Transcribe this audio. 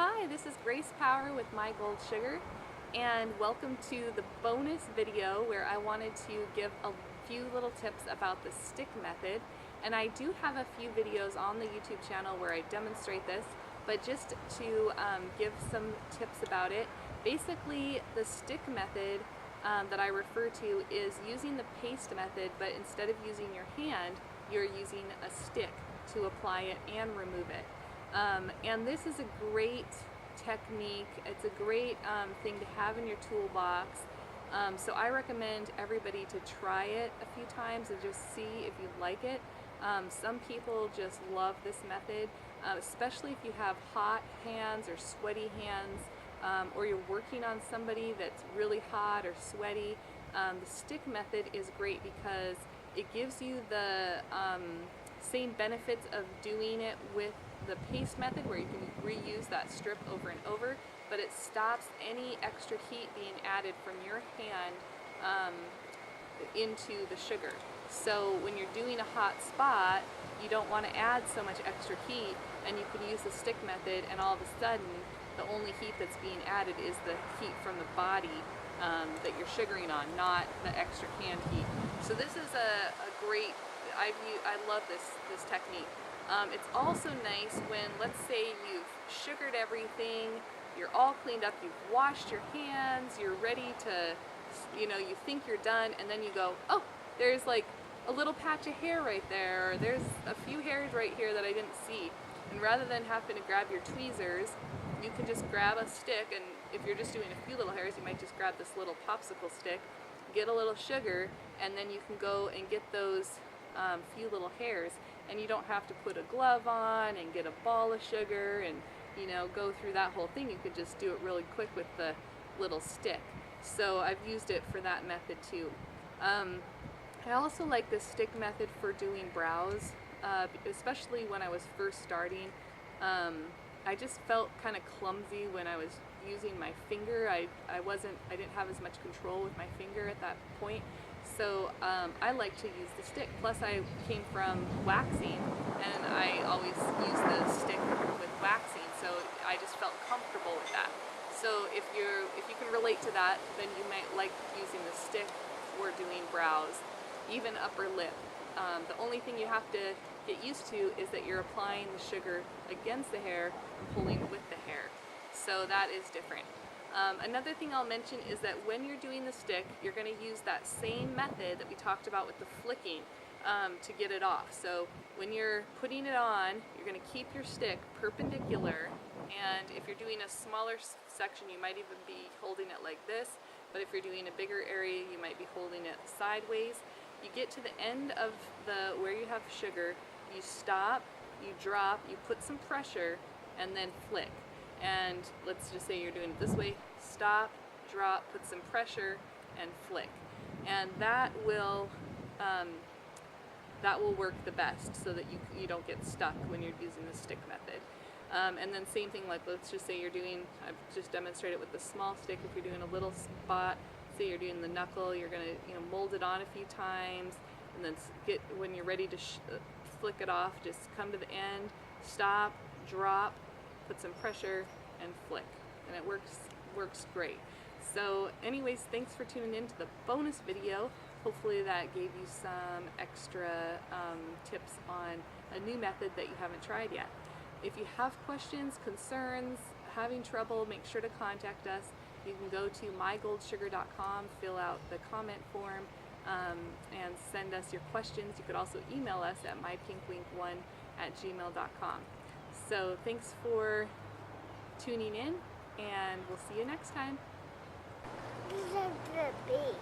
Hi, this is Grace Power with My Gold Sugar, and welcome to the bonus video where I wanted to give a few little tips about the stick method. And I do have a few videos on the YouTube channel where I demonstrate this, but just to give some tips about it. Basically, the stick method that I refer to is using the paste method, but instead of using your hand, you're using a stick to apply it and remove it. And this is a great technique. It's a great thing to have in your toolbox. So I recommend everybody to try it a few times and just see if you like it. Some people just love this method, especially if you have hot hands or sweaty hands, or you're working on somebody that's really hot or sweaty. The stick method is great because it gives you the same benefits of doing it with the paste method, where you can reuse that strip over and over, but it stops any extra heat being added from your hand into the sugar. So when you're doing a hot spot, you don't want to add so much extra heat, and you can use the stick method, and all of a sudden the only heat that's being added is the heat from the body that you're sugaring on, not the extra hand heat. So this is a great, I love this technique. It's also nice when, let's say, you've sugared everything, you're all cleaned up, you've washed your hands, you're ready to, you think you're done, and then you go, oh, there's like a little patch of hair right there, or there's a few hairs right here that I didn't see. And rather than having to grab your tweezers, you can just grab a stick, and if you're just doing a few little hairs, you might just grab this little popsicle stick, get a little sugar, and then you can go and get those few little hairs, and you don't have to put a glove on and get a ball of sugar and go through that whole thing. You could just do it really quick with the little stick. So I've used it for that method too. I also like the stick method for doing brows, especially when I was first starting. I just felt kind of clumsy when I was using my finger. I didn't have as much control with my finger at that point. So I like to use the stick. Plus I came from waxing, and I always use the stick with waxing, so I just felt comfortable with that. So if you can relate to that, then you might like using the stick for doing brows, even upper lip. The only thing you have to get used to is that you're applying the sugar against the hair and pulling with the hair. So that is different. Another thing I'll mention is that when you're doing the stick, you're going to use that same method that we talked about with the flicking to get it off. So when you're putting it on, you're going to keep your stick perpendicular, and if you're doing a smaller section, you might even be holding it like this, but if you're doing a bigger area, you might be holding it sideways. You get to the end of where you have sugar, you stop, you drop, you put some pressure, and then flick. And let's just say you're doing it this way: stop, drop, put some pressure, and flick. And that will work the best, so that you don't get stuck when you're using the stick method. And then same thing, like let's just say I've just demonstrated with the small stick. If you're doing a little spot, say you're doing the knuckle, you're gonna mold it on a few times, and then when you're ready to flick it off, just come to the end, stop, drop, put some pressure, and flick, and it works great. So anyways, thanks for tuning in to the bonus video. Hopefully that gave you some extra tips on a new method that you haven't tried yet. If you have questions, concerns, having trouble, make sure to contact us. You can go to mygoldsugar.com, fill out the comment form, and send us your questions. You could also email us at mypinkwink1@gmail.com. So thanks for tuning in, and we'll see you next time. This is the bee.